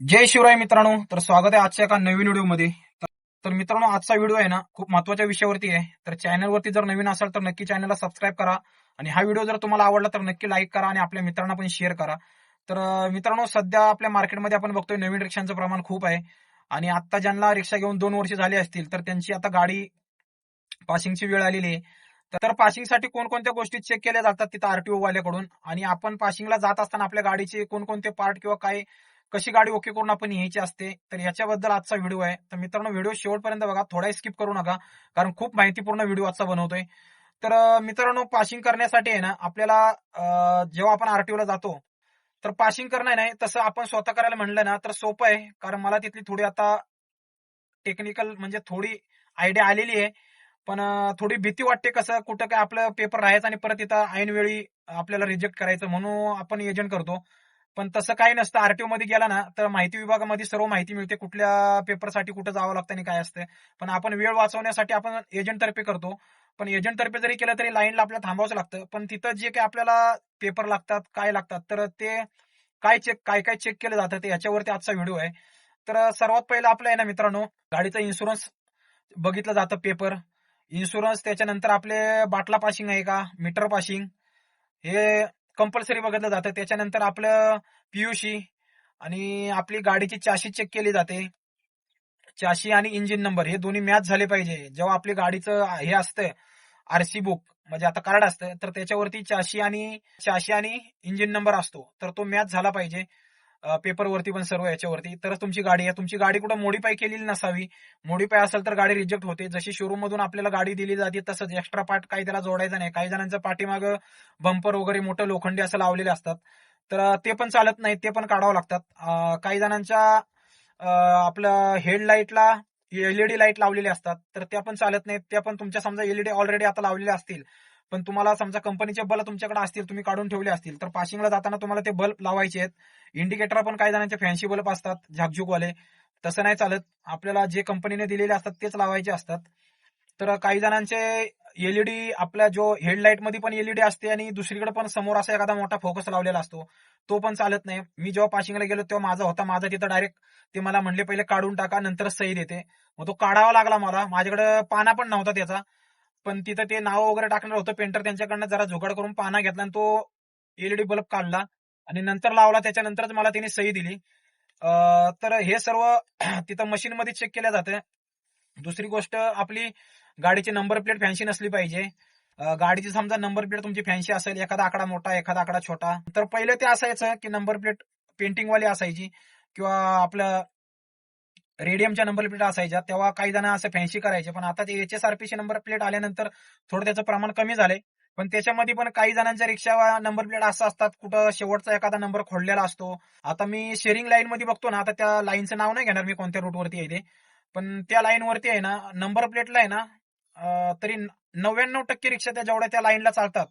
जय शिवराय मित्रांनो. तर स्वागत आहे आजच्या एका नवीन व्हिडिओमध्ये. तर मित्रांनो, आजचा व्हिडिओ आहे ना खूप महत्वाच्या विषयावरती आहे. तर चॅनलवरती जर नवीन असाल तर नक्की चॅनलला सबस्क्राईब करा आणि हा व्हिडिओ जर तुम्हाला आवडला तर नक्की लाईक करा आणि आपल्या मित्रांना पण शेअर करा. तर मित्रांनो, सध्या आपल्या मार्केटमध्ये आपण बघतोय नवीन रिक्षांचं प्रमाण खूप आहे आणि आता ज्यांना रिक्षा घेऊन 2 वर्ष झाली असतील तर त्यांची आता गाडी पासिंगची वेळ आलेली आहे. तर पासिंगसाठी कोणकोणत्या गोष्टी चेक केल्या जातात तिथं आरटीओ वाल्याकडून आणि आपण पासिंगला जात असताना आपल्या गाडीचे कोणकोणते पार्ट किंवा काय कशी गाडी ओके करून आपण यायची असते, तर याच्याबद्दल आजचा व्हिडिओ आहे. तर मित्रांनो, व्हिडिओ शेवटपर्यंत बघा, थोडाही स्किप करू नका, कारण खूप माहितीपूर्ण व्हिडिओ आजचा बनवतोय. तर मित्रांनो, पासिंग करण्यासाठी आहे ना आपल्याला जेव्हा आपण आरटीओला जातो तर पासिंग करणं नाही, तसं आपण स्वतः करायला म्हणलं ना तर सोपं आहे, कारण मला तिथली थोडी आता टेक्निकल म्हणजे थोडी आयडिया आलेली आहे. पण थोडी भीती वाटते, कसं कुठं काय आपलं पेपर राहायचं आणि परत इथं ऐनवेळी आपल्याला रिजेक्ट करायचं, म्हणून आपण एजंट करतो. पण तसं काही नसतं. आरटीओ मध्ये गेला ना तर माहिती विभागामध्ये सर्व माहिती मिळते, कुठल्या पेपरसाठी कुठं जावं लागतं आणि काय असतं. पण आपण वेळ वाचवण्यासाठी आपण एजंट तर्फे करतो. पण एजंट तर्फे जरी केलं तरी लाईनला आपल्याला थांबावंच लागतं. पण तिथं जे काही आपल्याला पेपर लागतात, काय लागतात, तर ते काय काय चेक केलं जातं ते याच्यावरती आजचा व्हिडिओ आहे. तर सर्वात पहिलं आपलं आहे ना मित्रांनो, गाडीचा इन्शुरन्स बघितलं जातं, पेपर इन्शुरन्स. त्याच्यानंतर आपले बाटला पासिंग आहे का, मीटर पासिंग, हे कंपल्सरी बघितलं जातं. त्याच्यानंतर आपलं पीयूसी आणि आपली गाडीची चाशी चेक केली जाते. चाशी आणि इंजिन नंबर हे दोन्ही मॅच झाले पाहिजे. जेव्हा आपली गाडीचं हे असतं आरसी बुक, म्हणजे आता कार्ड असतं, तर त्याच्यावरती चाशी आणि इंजिन नंबर असतो, तर तो मॅच झाला पाहिजे पेपरवरती पण सर्व याच्यावरती, तरच तुमची गाडी आहे. तुमची गाडी कुठं मोडीफाय केलेली नसावी. मोडीफाय असेल तर गाडी रिजेक्ट होते. जशी शोरूम मधून आपल्याला गाडी दिली जाते तसंच एक्स्ट्रा पार्ट काही त्याला जोडायचा नाही. काही जणांचं पाठीमागं बंपर वगैरे मोठं लोखंडी असं लावलेले असतात, तर ते पण चालत नाही, ते पण काढावं लागतात. काही जणांच्या आपलं हेडलाईटला एलईडी लाईट लावलेले असतात, तर त्या पण चालत नाहीत. त्या पण तुमच्या समजा एलईडी ऑलरेडी आता लावलेले असतील, पण तुम्हाला समजा कंपनीचे बल्ब तुमच्याकडे असतील, तुम्ही काढून ठेवले असतील, तर पासिंगला जाताना तुम्हाला ते बल्ब लावायचे आहेत. इंडिकेटर पण काही जणांचे फॅन्सी बल्ब असतात झाकझुकवाले, तसं नाही चालत. आपल्याला जे कंपनीने दिलेले असतात तेच लावायचे असतात. तर काही जणांचे एलईडी, आपल्या जो हेडलाईट मध्ये पण एलईडी असते आणि दुसरीकडे पण समोर असा एखादा मोठा फोकस लावलेला असतो, तो पण चालत नाही. मी जेव्हा पासिंगला गेलो तेव्हा माझा तिथं डायरेक्ट ते मला म्हणले पहिले काढून टाका नंतरच सही देते. मग तो काढावा लागला मला, माझ्याकडे पाना पण नव्हता त्याचा. पण तिथं ते नाव वगैरे टाकणार होतं पेंटर, त्यांच्याकडनं जरा जुगाड करून पाना घेतला आणि तो एलईडी बल्ब काढला आणि नंतर लावला. त्याच्यानंतरच मला त्याने सही दिली. तर हे सर्व तिथं मशीन मध्ये चेक केल्या जातं. दुसरी गोष्ट, आपली गाडीची नंबर प्लेट फॅन्सी नसली पाहिजे. गाडीची समजा नंबर प्लेट तुमची फॅन्सी असेल, एखादा आकडा मोठा एखादा आकडा छोटा, तर पहिले ते असायचं की नंबर प्लेट पेंटिंग वाली असायची किंवा आपलं रेडियमच्या नंबर प्लेट असायच्या. तेव्हा काही जण असं फॅन्सी करायचे, पण आता ते एचएसआरपीचे नंबर प्लेट आल्यानंतर थोडं त्याचं प्रमाण कमी झालंय. पण त्याच्यामध्ये पण काही जणांच्या रिक्षा नंबर प्लेट असं असतात, कुठं शेवटचा एखादा नंबर खोडलेला असतो. आता मी शेअरिंग लाईन मध्ये बघतो ना, आता त्या लाईनचं नाव नाही घेणार मी, कोणत्या रूटवरती आहे ते, पण त्या लाईन वरती आहे ना, नंबर प्लेटला आहे ना, तरी 99% रिक्षा त्या जेवढ्या त्या लाईनला चालतात,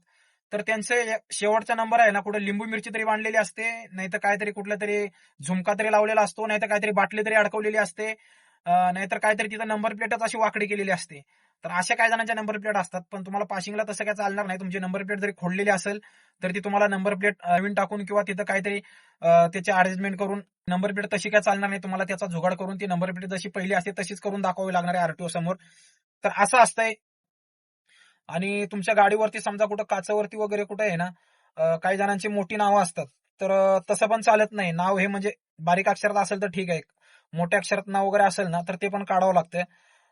तर त्यांचे शेवटचा नंबर आहे ना, कुठे लिंबू मिरची तरी बांधलेली असते, नाहीतर काहीतरी कुठला तरी झुमका तरी लावलेला असतो, नाहीतर काहीतरी बाटली तरी अडकवलेली असते, नाहीतर काहीतरी तिथं नंबर प्लेटच अशी वाकडी केलेली असते. तर अशा काही जणांच्या नंबर प्लेट असतात. पण तुम्हाला पासिंगला तसं काय चालणार नाही. तुमची नंबर प्लेट जरी खोडलेली असेल तर ती तुम्हाला नंबर प्लेट नवीन टाकून किंवा तिथं काहीतरी त्याची अरेंजमेंट करून नंबर प्लेट तशी काय चालणार नाही. तुम्हाला त्याचा जुगाड करून ती नंबर प्लेट जशी पहिली असते तशीच करून दाखवावी लागणार आहे आरटीओ समोर. तर असं असतंय. आणि तुमच्या गाडीवरती समजा कुठं काचावरती वगैरे कुठं आहे ना, काही जणांची मोठी नावं असतात, तर तसं पण चालत नाही. नाव हे म्हणजे बारीक अक्षरात असेल तर ठीक आहे, मोठ्या अक्षरात नाव वगैरे असेल ना तर ते पण काढावं लागतं.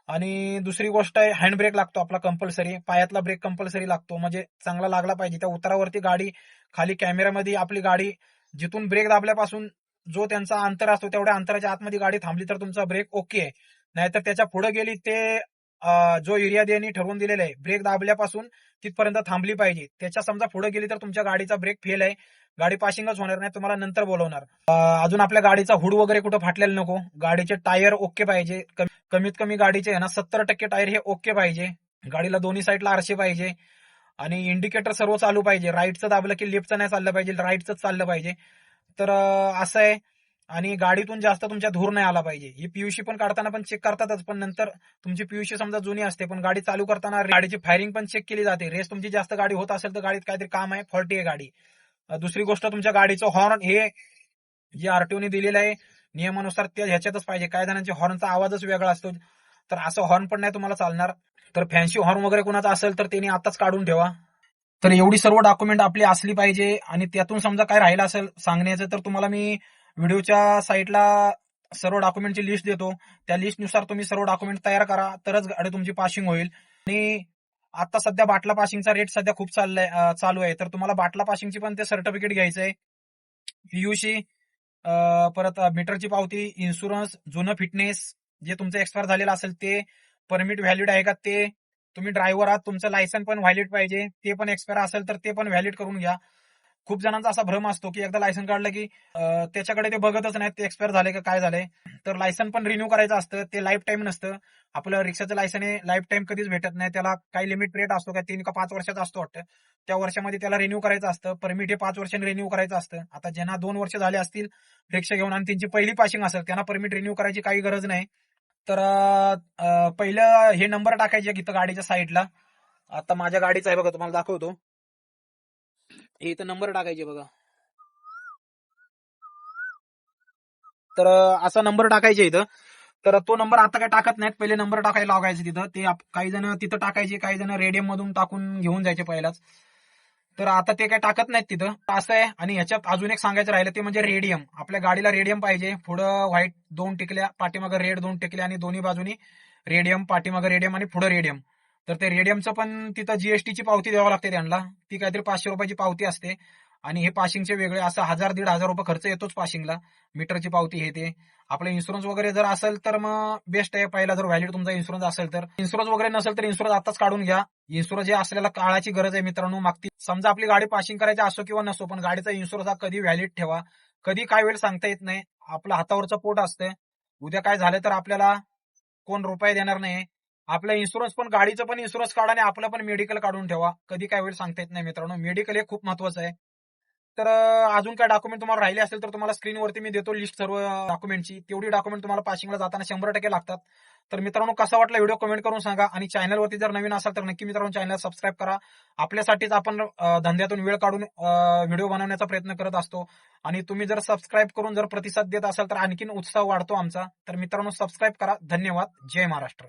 आणि दुसरी गोष्ट आहे, हँड ब्रेक लागतो आपला कंपल्सरी, पायातला ब्रेक कंपल्सरी लागतो, म्हणजे चांगला लागला पाहिजे. त्या उतारावरती गाडी खाली कॅमेऱ्यामध्ये आपली गाडी जिथून ब्रेक दाबल्यापासून जो त्यांचा अंतर असतो तेवढ्या अंतराच्या आतमध्ये गाडी थांबली तर तुमचा ब्रेक ओके आहे. नाहीतर त्याच्या पुढे गेली ते जो एरिया त्यांनी ठरवून दिलेला आहे ब्रेक दाबल्यापासून तिथपर्यंत थांबली पाहिजे. त्याच्या समजा पुढे गेली तर तुमच्या गाडीचा ब्रेक फेल आहे, गाडी पासिंगच होणार नाही, तुम्हाला नंतर बोलवणार. अजून आपल्या गाडीचा हुड वगैरे कुठं फाटलेला नको, गाडीचे टायर ओके पाहिजे. कमीत कमी गाडीचे आहे ना 70% टायर हे ओके पाहिजे. गाडीला दोन्ही साईडला आरसे पाहिजे आणि इंडिकेटर सर्व चालू पाहिजे. राईटचं दाबलं की लेफ्टचं नाही चाललं पाहिजे, राईटच चाललं पाहिजे. तर असं आहे. आणि गाडीतून जास्त तुमच्या धूर नाही आला पाहिजे. ही पीयूसी पण काढताना पण चेक करतातच, पण नंतर तुमची पीयूसी समजा जुनी असते पण गाडी चालू करताना गाडीची फायरिंग पण चेक केली जाते. रेस तुमची जास्त गाडी होत असेल तर गाडीत काहीतरी काम आहे, फॉल्टी आहे गाडी. दुसरी गोष्ट, तुमच्या गाडीचं हॉर्न हे जे आरटीओने दिलेलं आहे नियमानुसार ते ह्याच्यातच पाहिजे. काही जणांचे हॉर्नचा आवाजच वेगळा असतो, तर असं हॉर्न पण नाही तुम्हाला चालणार. तर फॅन्सी हॉर्न वगैरे कोणाचा असेल तर त्यांनी आताच काढून ठेवा. तर एवढी सर्व डॉक्युमेंट आपली असली पाहिजे. आणि त्यातून समजा काय राहिलं असेल सांगण्याचं, तर तुम्हाला मी व्हिडिओच्या साईडला सर्व डॉक्युमेंटची लिस्ट देतो. त्या लिस्टनुसार तुम्ही सर्व डॉक्युमेंट तयार करा, तरच गाडी तुमची पासिंग होईल. आणि आता सध्या बाटला पासिंगचा रेट सध्या खूप चालू आहे. तर तुम्हाला बाटला पासिंगची पण ते सर्टिफिकेट घ्यायचंय. पीयूसी, परत मीटरची पावती, इन्शुरन्स, जुनं फिटनेस जे तुमचं एक्सपायर झालेलं असेल ते, परमिट व्हॅलिड आहे का ते, तुम्ही ड्रायव्हर आहात तुमचं लायसन पण व्हॅलिड पाहिजे, ते पण एक्सपायर असेल तर ते पण व्हॅलिड करून घ्या. खूप जणांचा असा भ्रम असतो की एकदा लायसन काढलं की त्याच्याकडे ते बघतच नाहीत ते एक्सपायर झाले का काय झालंय. तर लायसन पण रिन्यू करायचं असतं, ते लाईफ टाईम नसतं. आपलं रिक्षाचं लायसन हे लाईफ टाईम कधीच भेटत नाही, त्याला काही लिमिट पिरियड असतो, काय 3 का 5 वर्षाचा असतो वाटतं. त्या वर्षामध्ये त्याला रिन्यू करायचं असतं. परमिट हे 5 वर्षांनी रिन्यू करायचं असतं. आता ज्यांना 2 वर्ष झाले असतील रिक्षा घेऊन आणि त्यांची पहिली पासिंग असेल, त्यांना परमिट रिन्यू करायची काही गरज नाही. तर पहिलं हे नंबर टाकायचे इथं गाडीच्या साईडला. आता माझ्या गाडीचा आहे बघा, तुम्हाला दाखवतो. हे इथं नंबर टाकायचे बघा. तर असा नंबर टाकायचे इथं. तर तो नंबर आता काय टाकत नाहीत, पहिले नंबर टाकायला लागायचे तिथं. ते काही जण तिथं टाकायचे, काही जण रेडियम मधून टाकून घेऊन जायचे पहिलाच. तर आता ते काय टाकत नाहीत तिथं, असं आहे. आणि ह्याच्यात अजून एक सांगायचं राहिलं ते म्हणजे रेडियम. आपल्या गाडीला रेडियम पाहिजे. पुढं व्हाईट 2 टिकल्या, पाठीमागं रेड 2 टिकल्या आणि दोन्ही बाजूनी रेडियम, पाठीमागं रेडियम आणि पुढं रेडियम. तर ते रेडियमचं पण तिथं जीएसटीची पावती द्यावी लागते त्यांना. ती काहीतरी 500 रुपयाची पावती असते. आणि हे पासिंगचे वेगळे असं 1000-1500 रुपये खर्च येतोच पासिंगला. मीटरची पावती हे ते. आपलं इन्शुरन्स वगैरे जर असेल तर मग बेस्ट आहे. पहिला जर व्हॅलिड तुमचा इन्शुरन्स असेल तर. इन्शुरन्स वगैरे नसेल तर इन्शुरन्स आताच काढून घ्या. इन्शुरन्स हे असलेला काळाची गरज आहे मित्रांनो. मागती समजा आपली गाडी पासिंग करायची असो किंवा नसो, पण गाडीचा इन्शुरन्स हा कधी व्हॅलिड ठेवा. कधी काय वेळ सांगता येत नाही. आपलं हातावरचं पोट असतं. उद्या काय झालं तर आपल्याला कोण रुपये देणार नाही. आपलं इन्शुरन्स पण, गाडीचं पण इन्शुरन्स काढा आणि आपलं पण मेडिकल काढून ठेवा. कधी काय वेळ सांगता येत नाही मित्रांनो. मेडिकल हे खूप महत्वाचं आहे. तर अजून काय डॉक्युमेंट तुम्हाला राहिले असेल तर तुम्हाला स्क्रीनवरती मी देतो लिस्ट सर्व डॉक्युमेंटची. तेवढी डॉक्युमेंट तुम्हाला पासिंगला जाताना 100% लागतात. तर मित्रांनो, कसा वाटला व्हिडिओ कमेंट करून सांगा. आणि चॅनलवरती जर नवीन असाल तर नक्की मित्रांनो चॅनल सबस्क्राईब करा. आपल्यासाठीच आपण धंद्यातून वेळ काढून व्हिडिओ बनवण्याचा प्रयत्न करत असतो. आणि तुम्ही जर सबस्क्राईब करून जर प्रतिसाद देत असाल तर आणखीन उत्साह वाढतो आमचा. तर मित्रांनो, सबस्क्राईब करा. धन्यवाद. जय महाराष्ट्र.